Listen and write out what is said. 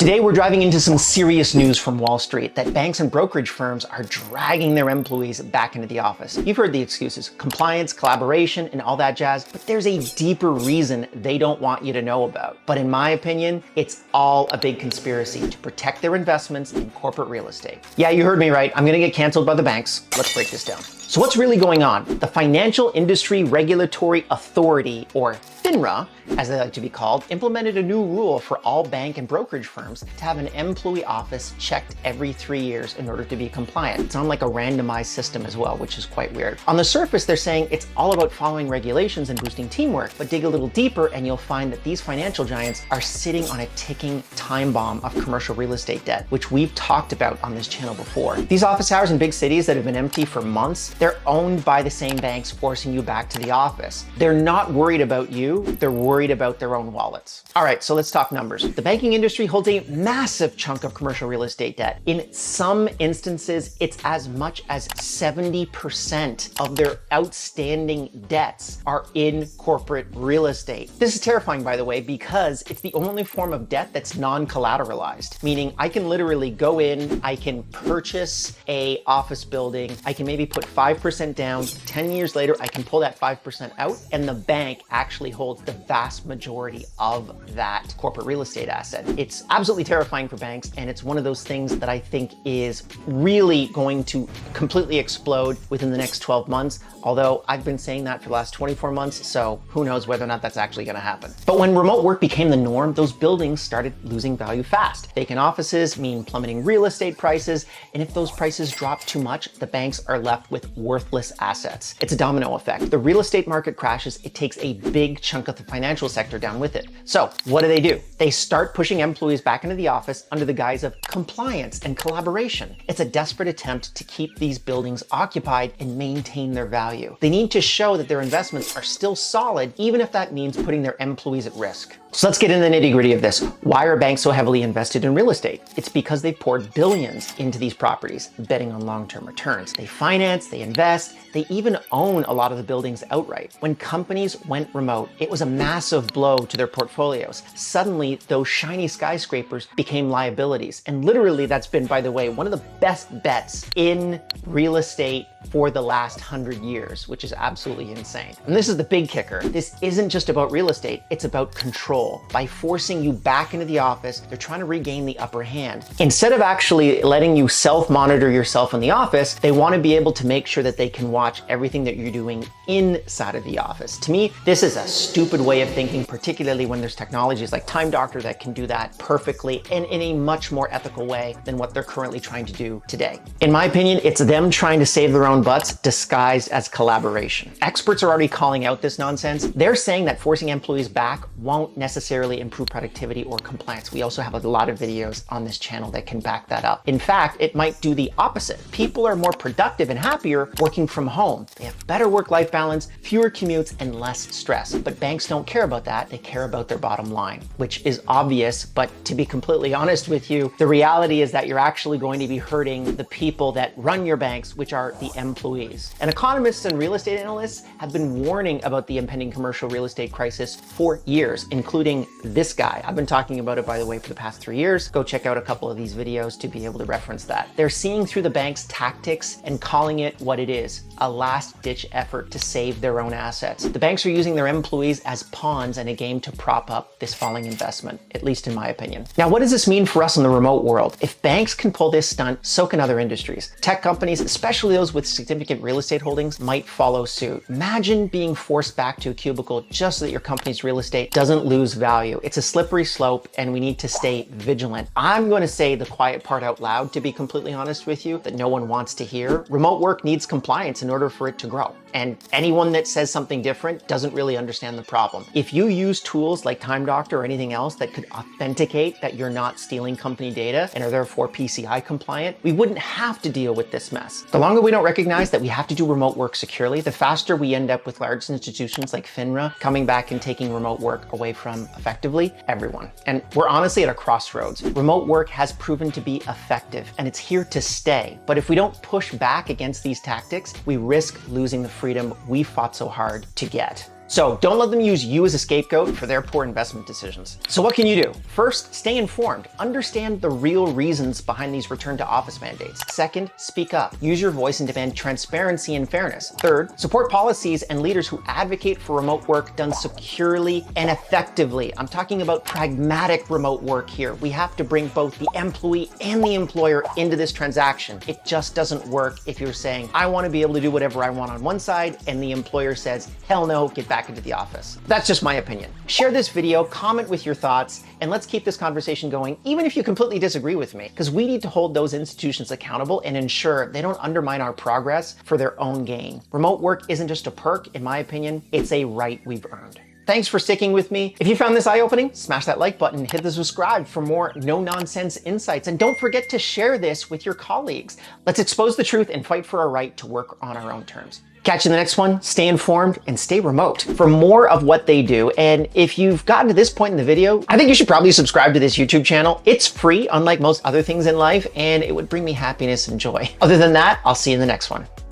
Today, we're driving into some serious news from Wall Street that banks and brokerage firms are dragging their employees back into the office. You've heard the excuses, compliance, collaboration, and all that jazz, but there's a deeper reason they don't want you to know about. But in my opinion, it's all a big conspiracy to protect their investments in corporate real estate. Yeah, you heard me right. I'm gonna get canceled by the banks. Let's break this down. So what's really going on? The Financial Industry Regulatory Authority, or FINRA, as they like to be called, implemented a new rule for all bank and brokerage firms to have an employee office checked every 3 years in order to be compliant. It's on like a randomized system as well, which is quite weird. On the surface, they're saying it's all about following regulations and boosting teamwork, but dig a little deeper and you'll find that these financial giants are sitting on a ticking time bomb of commercial real estate debt, which we've talked about on this channel before. These office hours in big cities that have been empty for months, they're owned by the same banks forcing you back to the office. They're not worried about you, they're worried about their own wallets. All right, so let's talk numbers. The banking industry holds a massive chunk of commercial real estate debt. In some instances, it's as much as 70% of their outstanding debts are in corporate real estate. This is terrifying, by the way, because it's the only form of debt that's non-collateralized, meaning I can literally go in, I can purchase a office building, I can maybe put 5% down, 10 years later, I can pull that 5% out, and the bank actually holds the vast majority of that corporate real estate asset. It's absolutely terrifying for banks, and it's one of those things that I think is really going to completely explode within the next 12 months, although I've been saying that for the last 24 months, so who knows whether or not that's actually gonna happen. But when remote work became the norm, those buildings started losing value fast. Vacant offices mean plummeting real estate prices, and if those prices drop too much, the banks are left with worthless assets. It's a domino effect. The real estate market crashes, it takes a big chunk of the financial sector down with it. So what do? They start pushing employees back into the office under the guise of compliance and collaboration. It's a desperate attempt to keep these buildings occupied and maintain their value. They need to show that their investments are still solid, even if that means putting their employees at risk. So let's get into the nitty-gritty of this. Why are banks so heavily invested in real estate? It's because they've poured billions into these properties, betting on long-term returns. They finance, they invest, they even own a lot of the buildings outright. When companies went remote, it was a massive blow to their portfolios. Suddenly, those shiny skyscrapers became liabilities. And literally, that's been, by the way, one of the best bets in real estate for the last 100 years, which is absolutely insane. And this is the big kicker. This isn't just about real estate, it's about control. By forcing you back into the office, they're trying to regain the upper hand. Instead of actually letting you self-monitor yourself in the office, they want to be able to make sure that they can watch everything that you're doing inside of the office. To me, this is a stupid way of thinking, particularly when there's technologies like Time Doctor that can do that perfectly and in a much more ethical way than what they're currently trying to do today. In my opinion, it's them trying to save their own butts disguised as collaboration. Experts are already calling out this nonsense. They're saying that forcing employees back won't necessarily improve productivity or compliance. We also have a lot of videos on this channel that can back that up. In fact, it might do the opposite. People are more productive and happier working from home. They have better work-life balance, fewer commutes, and less stress. But banks don't care about that. They care about their bottom line, which is obvious. But to be completely honest with you, the reality is that you're actually going to be hurting the people that run your banks, which are the employees. And economists and real estate analysts have been warning about the impending commercial real estate crisis for years, including this guy. I've been talking about it, by the way, for the past 3 years. Go check out a couple of these videos to be able to reference that. They're seeing through the bank's tactics and calling it what it is, a last-ditch effort to save their own assets. The banks are using their employees as pawns in a game to prop up this falling investment, at least in my opinion. Now, what does this mean for us in the remote world? If banks can pull this stunt, so can other industries. Tech companies, especially those with significant real estate holdings, might follow suit. Imagine being forced back to a cubicle just so that your company's real estate doesn't lose value. It's a slippery slope and we need to stay vigilant. I'm going to say the quiet part out loud, to be completely honest with you, that no one wants to hear. Remote work needs compliance in order for it to grow. And anyone that says something different doesn't really understand the problem. If you use tools like Time Doctor or anything else that could authenticate that you're not stealing company data and are therefore PCI compliant, we wouldn't have to deal with this mess. The longer we don't recognize that we have to do remote work securely, the faster we end up with large institutions like FINRA coming back and taking remote work away from effectively everyone. And we're honestly at a crossroads. Remote work has proven to be effective and it's here to stay. But if we don't push back against these tactics, we risk losing the freedom we fought so hard to get. So don't let them use you as a scapegoat for their poor investment decisions. So what can you do? First, stay informed. Understand the real reasons behind these return to office mandates. Second, speak up. Use your voice and demand transparency and fairness. Third, support policies and leaders who advocate for remote work done securely and effectively. I'm talking about pragmatic remote work here. We have to bring both the employee and the employer into this transaction. It just doesn't work if you're saying, I want to be able to do whatever I want on one side, and the employer says, hell no, get back into the office. That's just my opinion. Share this video, comment with your thoughts, and let's keep this conversation going, even if you completely disagree with me, because we need to hold those institutions accountable and ensure they don't undermine our progress for their own gain. Remote work isn't just a perk, in my opinion, it's a right we've earned. Thanks for sticking with me. If you found this eye-opening, smash that like button, hit the subscribe for more no-nonsense insights, and don't forget to share this with your colleagues. Let's expose the truth and fight for our right to work on our own terms. Catch you in the next one. Stay informed and stay remote for more of what they do. And if you've gotten to this point in the video, I think you should probably subscribe to this YouTube channel. It's free, unlike most other things in life, and it would bring me happiness and joy. Other than that, I'll see you in the next one.